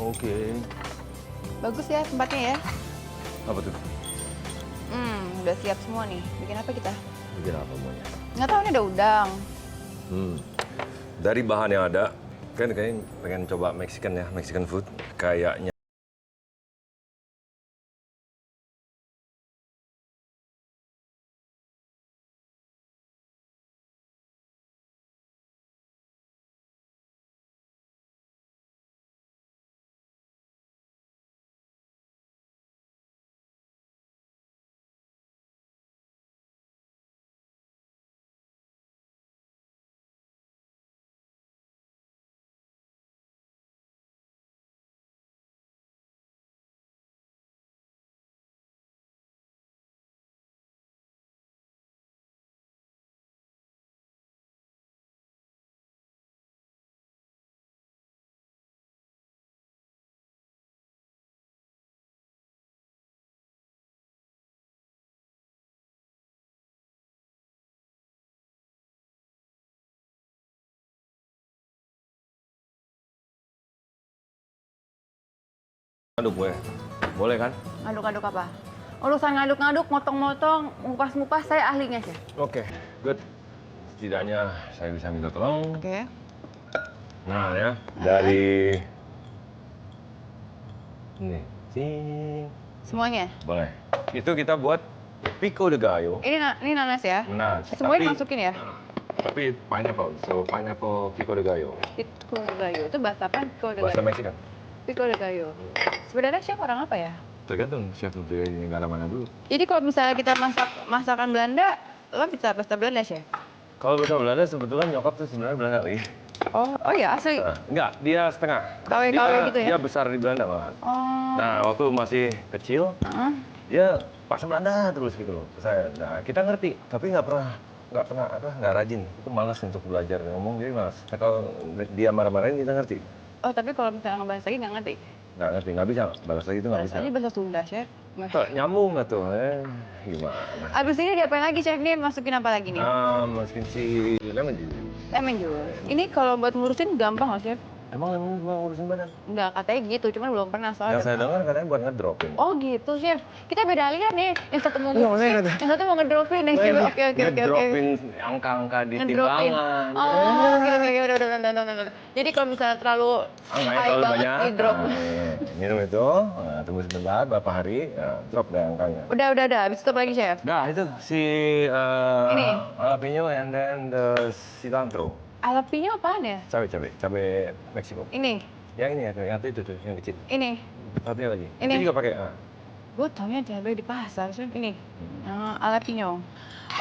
Oke. Bagus ya tempatnya ya. Apa tuh? Udah siap semua nih. Bikin apa kita? Bikin apa maunya? Nggak tahu ini ada udang. Dari bahan yang ada, kan kayaknya pengen coba Mexican ya, Mexican food. Kayaknya. Aduk gue, boleh kan? Ngaduk-ngaduk apa? Urusan ngaduk-ngaduk, motong-motong, ngupas-ngupas, saya ahlinya sih. Oke, good. Setidaknya saya bisa minta tolong. Oke. Nah ya, dari ini, cing. Semuanya? Boleh. Itu kita buat pico de gallo. Ini nanas ya? Nah, Semuanya masukin ya? Tapi pineapple, so pineapple pico de gallo. Pico de gallo. Itu bahasa apa? Pico de Bahasa gallo. Mexican. Pico de gallo. Sebenarnya chef orang apa ya? Tergantung chef dari negara mana dulu. Jadi kalau misalnya kita masak masakan Belanda, lo bisa bahasa Belanda chef? Kalau bahasa Belanda sebetulnya nyokap tuh sebenarnya Belanda nih. Oh ya asli? Enggak, dia setengah. KW gitu ya? Dia besar di Belanda malah. Oh. Nah, waktu masih kecil, dia bahasa Belanda terus gitu loh. Nah, kita ngerti, tapi nggak rajin. Itu malas untuk belajar ngomong, jadi malas. Nah, kalau dia marah-marahin kita ngerti. Oh tapi kalau misalnya ngebahas lagi nggak ngerti? Nggak ngerti, nggak bisa. Balas lagi itu nggak bisa. Bahasanya bahasa Sunda chef. Nyambung nggak tuh? Gimana? Abis ini diapain lagi chef? Nih masukin apa lagi nih? Masukin si lemon juice. Lemon juice. Ini kalau buat ngurusin gampang nggak chef? Emang lemon gua ngurusin badan? Enggak, katanya gitu, cuman belum pernah soalnya. Yang saya dengar katanya buat ngedropin. Oh gitu chef. Kita beda aliran nih. Yang satu mau Iya, ngurusin, makanya yang satu mau ngedropin nih chef. Oke. Ngedropin angka-angka di Ngedropin. timbangan. Oh, oke, udah. Jadi kalau misalnya terlalu Angkanya high terlalu banget, banyak. di drop. Minum itu, tunggu sebentar, beberapa hari, drop deh angkanya. Udah. Habis itu apa lagi chef? Nah itu si Ini? jalapeno and then the cilantro. Jalapeno apaan ya? Cabai Meksiko. Ini? Yang ini ya, yang itu tuh, yang kecil. Ini? Satunya lagi. Ini? Itu juga pakai. Gue taunya cabai di pasar chef. Ini? Jalapeno.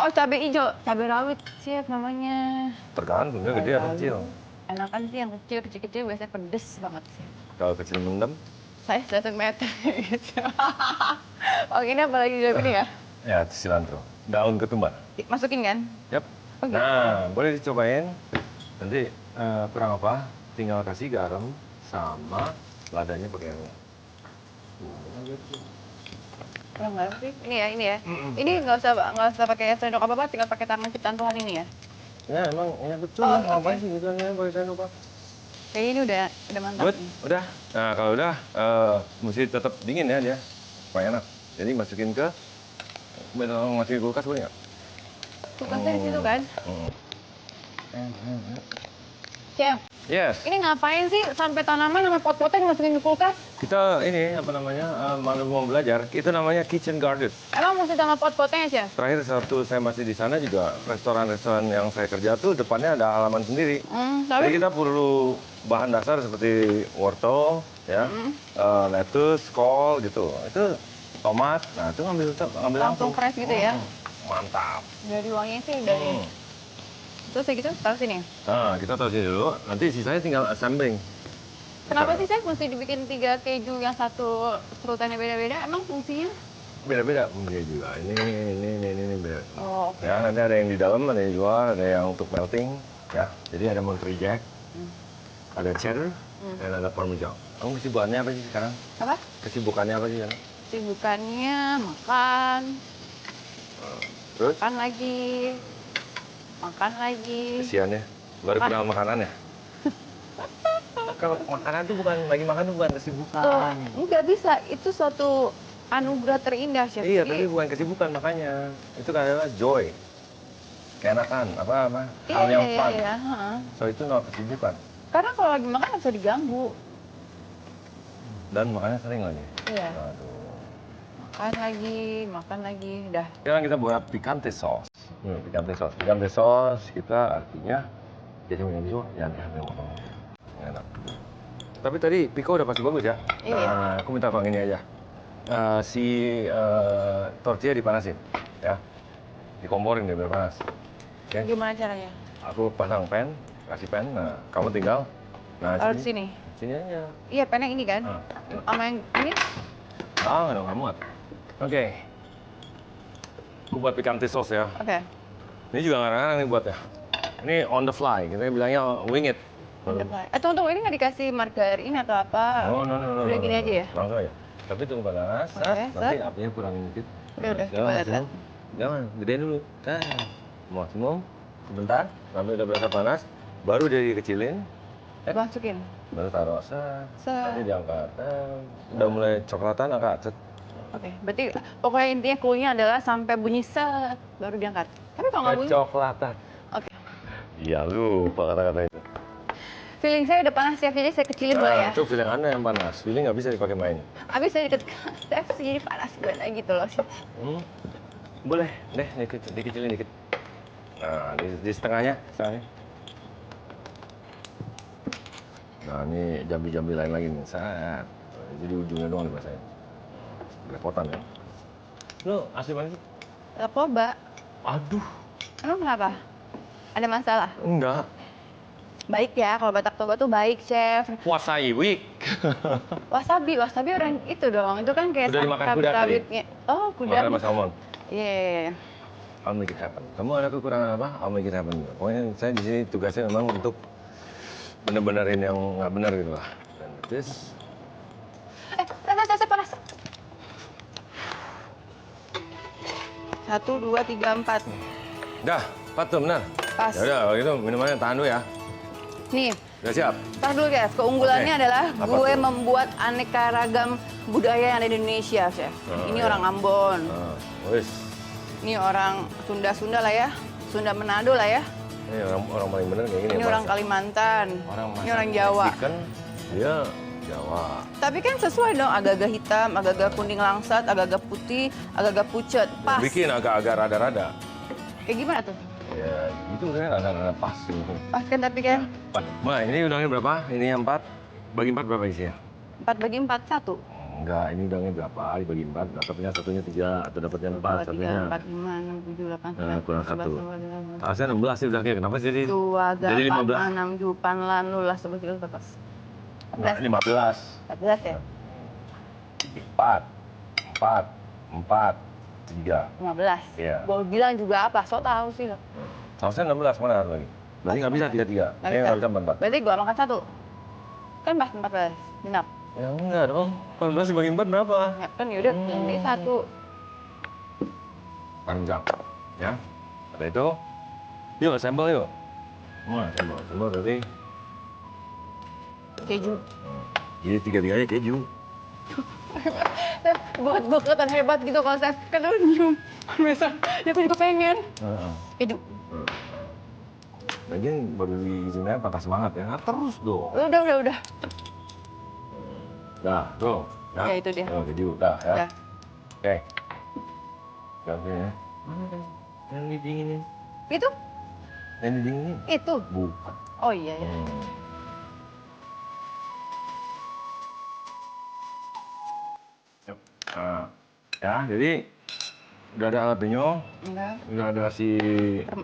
Oh cabai hijau, cabai rawit chef namanya. Tergantung, dia gede atau kecil. Enakan sih yang kecil biasanya pedes banget sih. Kalau kecil mendem, Saya 1 meter gitu. Oh ini apa lagi chef ini ya? ya cilantro. Daun ketumbar. Masukin kan? Yap. Oh, gitu. Nah, boleh dicobain. Nanti kurang apa? Tinggal kasih garam sama ladanya pakai yang Kurang garam sih. Ini ya. Ini nggak usah pakai sendok apa-apa, tinggal pakai tangan ciptaan Tuhan ini ya. Ya emang ya betul. Oh, Ngapain sih gitu ya pakai sendok Pak? Kayaknya ini udah mantap. Good, udah. Nah kalau udah, mesti tetap dingin ya dia, supaya enak. Jadi masukin ke, masukin kulkas boleh nggak? Kulkasnya di situ kan? Chef, Yes. ini ngapain sih sampai tanaman sama pot-potnya dimasukin ke kulkas? Kita ini apa namanya, malu mau belajar. Itu namanya kitchen garden. Emang mesti sama pot-potnya ya, Chef? Terakhir Sabtu saya masih di sana juga restoran-restoran yang saya kerja tuh depannya ada halaman sendiri. Jadi Tapi kita perlu bahan dasar seperti wortel, ya, lettuce, kol gitu. Itu tomat. Nah itu ngambil langsung fresh gitu ya? Mantap. Dari wanginya sih dari. Terus kayak gitu taruh sini. Nah kita taruh sini dulu. Nanti sisanya tinggal assembling. Kenapa sih Chef mesti dibikin 3 keju yang satu serutannya beda-beda? Emang fungsinya? Beda-beda punya juga. Ini beda. Oh, oke. Ya nanti ada yang di dalam, ada yang di luar, ada yang untuk melting. Ya, jadi ada Monterey Jack, ada cheddar, dan ada parmesan. Kamu kesibukannya apa sih sekarang? Apa? Kesibukannya apa sih sekarang? Sibukannya makan, Terus? makan lagi. Kesian ya, baru kenal makanan ya? Kalau makanan tuh lagi makan tuh bukan kesibukan. Nggak bisa, itu suatu anugerah terindah, Chef. Iya, tapi bukan kesibukan makanya. Itu kan adalah joy. Keenakan, hal yang fun. Iya, heeh. So itu not kesibukan. Karena kalau lagi makan nggak bisa diganggu. Dan makannya sering lagi. Iya. Aduh. Makan lagi, dah. Sekarang kita buat picante sauce. Picante sauce. Picante sauce kita artinya jadi menuju yang diambil ngomong. Enak. Tapi tadi Piko udah pasti bagus ya. Iya. Nah, aku minta tolong ini aja. Tortilla dipanasin, ya. Dikomporin dia biar panas. Oke? Gimana caranya? Aku pasang pan, kasih pan. Nah, kamu tinggal. Nah, Taruh di sini. Sini aja. Iya, pennya ini kan? Nah. Sama yang ini? Ah, nggak muat. Oke. Aku buat picante sauce ya. Oke. Ini juga ngarang-ngarang nih buatnya. Ini on the fly, kita bilangnya wing it. Tunggu, ini nggak dikasih margarin atau apa? No. Udah gini aja ya? Langsung aja. Tapi tunggu panas, nanti apinya kurangin dikit. Udah, coba lihat. Jangan, gedein dulu. Maksimum, sebentar, sampai udah berasa panas, baru jadi kecilin. Masukin. Baru taruh, nanti diangkat. Udah mulai coklatan, angkat. Oke, berarti pokoknya intinya clue-nya adalah sampai bunyi set, baru diangkat. Tapi kalau nggak bunyi? Kecoklatan. Oke. Iya, lupa kata-kata itu. Feeling saya udah panas ya, jadi saya kecilin boleh ya? Itu feeling Anda yang panas, feeling nggak bisa dipakai main. Abis saya deket Steph, jadi panas banget gitu loh. Boleh, deh dikecilin dikit. Nah, di setengahnya. Nah, ini jambi-jambi lain lagi nih, jadi ujungnya doang dipasangin. Repotan ya. Lo asli mana sih? Narkoba. Aduh. Emang kenapa? Ada masalah? Enggak. Baik ya, kalau Batak Toba tuh baik, Chef. Wasaiwik. Wasabi orang itu dong. Itu kan kayak Udah dimakan kuda kali? Oh, kuda. Makan sama salmon. Iya. I'll make it happen. Kamu ada kekurangan apa? I'll make it happen. Pokoknya saya di sini tugasnya memang untuk bener-benerin yang nggak bener gitu lah. Dan this. Panas. 1, 2, 3, 4. Dah, Pat tuh benar. Pas. Ya udah, kalau gitu minumannya tahan dulu ya. Nih, Udah siap? tar dulu Chef. Keunggulannya Oke. adalah Apa gue tuh? membuat aneka ragam budaya yang ada di Indonesia, Chef. Ini iya. orang Ambon. Wis. Ini orang Sunda lah ya. Sunda Manado lah ya. Ini orang paling bener kayak gini. Ini ya, orang Mas. Kalimantan. Ini orang Jawa. Mexican, dia Jawa. Tapi kan sesuai dong, agak-agak hitam, agak-agak kuning langsat, agak-agak putih, agak-agak pucet. Pas. Bikin agak-agak rada-rada. Kayak gimana tuh? Ya, gitu kan rada-rada pas gitu. Pas kan tapi kan Ma, ini udangnya berapa? Ini yang 4. Bagi 4 berapa isinya? 4 bagi 4, 1. Enggak, ini udangnya berapa? Dibagi 4, dapatnya satunya 3 atau dapatnya 4 2, 3, satunya. 4, 5, 6, 7, 8, 9, Kurang 11, 1. 12, 13, Harusnya 16 sih udangnya. Kenapa jadi 2, jadi 15? 8, 6, 7, 8, 12, 13, 14. Nah, 15. 14 ya? 4, 3. 15. Iya. Gue bilang juga apa? So tahu sih lo. Harusnya 16, mana satu lagi? Berarti nggak bisa 33. Nggak bisa. Nggak bisa 44. Berarti gue makan 1. Kan pas 14. Genap. Ya enggak dong. 14 dibagi 4 berapa? Ya kan yaudah, ini 1. Panjang. Ya. Ada itu. Yuk, sampel yuk. Sampel. Sampel berarti. Keju. Jadi 3-3-nya keju. Buat gue kelihatan hebat gitu kalau saya kan lu nyium. Besok, ya aku juga pengen. Keju. Lagian baru diizinnya patah semangat ya. Terus dong. Udah. Dah, tuh. Ya, itu dia. Oh, keju. Dah, ya. Udah. Oke. Ganti ya. Yang didinginin. Itu? Yang didinginin? Itu? Bukan. Oh iya ya. Yuk. Nah, ya, jadi udah ada jalapeno, Enggak. udah ada si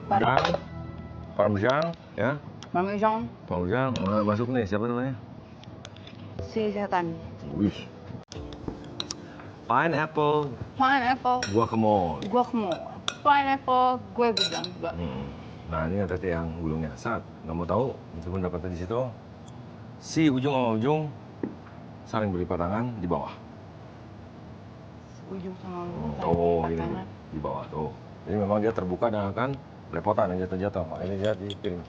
udang, parmesan, ya. Parmesan. Parmesan, masuk nih, siapa namanya? Si setan. Wih. Pineapple guacamole. Pineapple gue bilang juga. Nah, ini ada yang gulungnya. Saat nggak mau tahu, itu pun dapatnya di situ. Si ujung sama ujung saling berlipat tangan di bawah. ujung sama Oh, ini tangan. di bawah tuh. Jadi memang dia terbuka dan akan lepotan yang jatuh-jatuh. Makanya dia dipiring.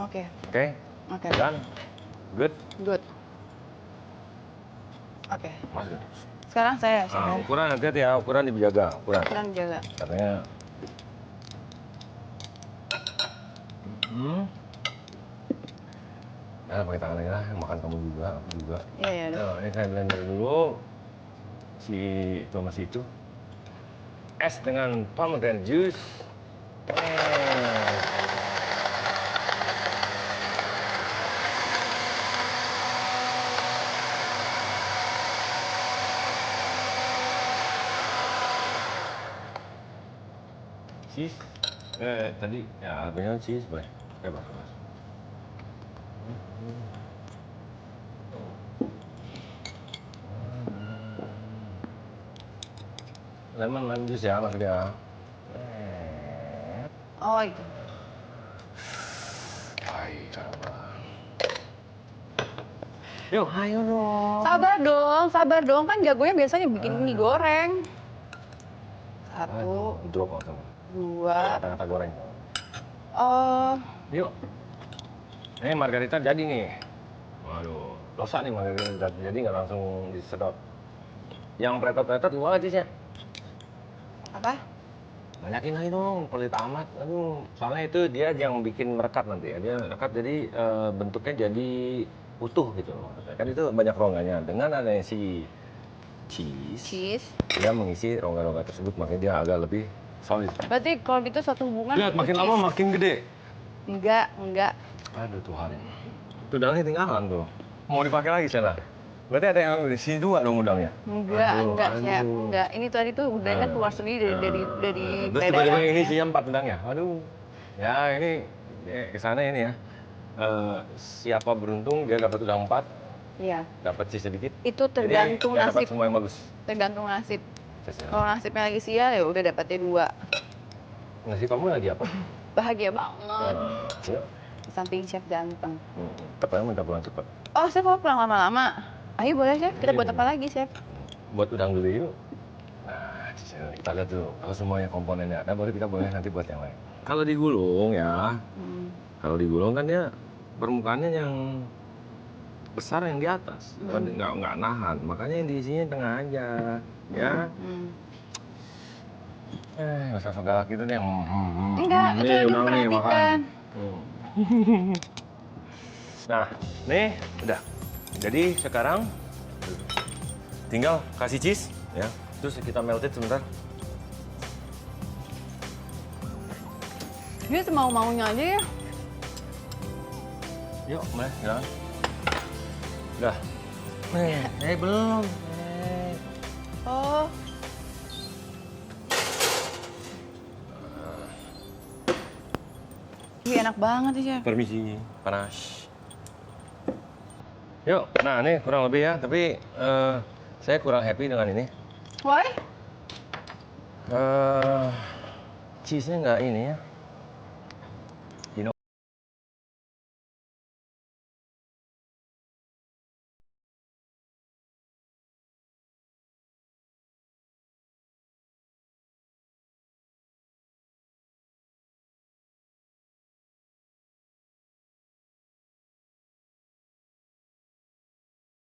Oke. Oke? Oke. Dan good. Good. Oke. Masuk. Sekarang saya Nah, ukuran hati-hati ya, ukuran dijaga, ukuran. Sekarang jaga. Katanya. Nah, pakai tangan aja lah, makan kamu juga, aku juga. Iya, iya. Nah, ini saya blender dulu. Si Thomas itu. Es dengan pomegranate juice. Cheese. Tadi ya punya cheese boleh. Bebas. Lemon juice ya maksudnya. Oh, itu. Hai, sabar. Yuk, ayo dong. Sabar dong. Kan jagonya biasanya bikin mie goreng. 1, Drop langsung. 2. Kata-kata goreng. Oh, Yuk. Ini margarita jadi nih. Waduh, dosa nih margarita jadi nggak langsung disedot. Yang pretot-pretot gua aja sih. apa? Banyakin lagi dong, pelit amat. Aduh, soalnya itu dia yang bikin merekat nanti ya. Dia merekat jadi bentuknya jadi utuh gitu loh. Kan itu banyak rongganya. Dengan adanya si cheese, dia mengisi rongga-rongga tersebut, makanya dia agak lebih solid. Berarti kalau gitu satu hubungan. Lihat, makin lama makin gede. Enggak. Aduh Tuhan. Udangnya tinggalan tuh. Mau dipakai lagi sana. Berarti ada yang di sini 2 dong udangnya. Enggak, Chef. Enggak. Ini tadi tuh udangnya keluar sendiri dari Terus tiba-tiba ini isinya 4 udangnya. Aduh. Ya ini kesana ini ya. Siapa beruntung dia dapat udang 4. Iya. Dapat sih sedikit. Itu tergantung Jadi, dapat nasib. semua yang bagus. Tergantung nasib. Kalau nasibnya lagi sial ya udah dapatnya 2. Nasib kamu lagi apa? Bahagia banget. Ya. Samping chef ganteng. Katanya minta pulang cepat. Oh, chef mau pulang lama-lama. Ayo boleh chef. Kita buat apa lagi chef? Buat udang dulu yuk. Nah, kita lihat dulu kalau semuanya komponennya ada, baru kita boleh nanti buat yang lain. Kalau digulung ya, kalau digulung kan dia permukaannya yang besar yang di atas, nggak nahan. Makanya yang diisinya tengah aja, ya. Nggak usah galak gitu deh. Enggak, itu nih, udang nih diperhatikan. makan. Nah, nih udah. Jadi sekarang tinggal kasih cheese, ya. Terus kita melted sebentar. Dia semau-maunya aja ya. Yuk, mulai, jalan. Udah. Belum. Oh. Ih, enak banget ya chef. Permisi, panas. Yuk, nah ini kurang lebih ya, tapi saya kurang happy dengan ini. Why? Cheese-nya nggak ini ya,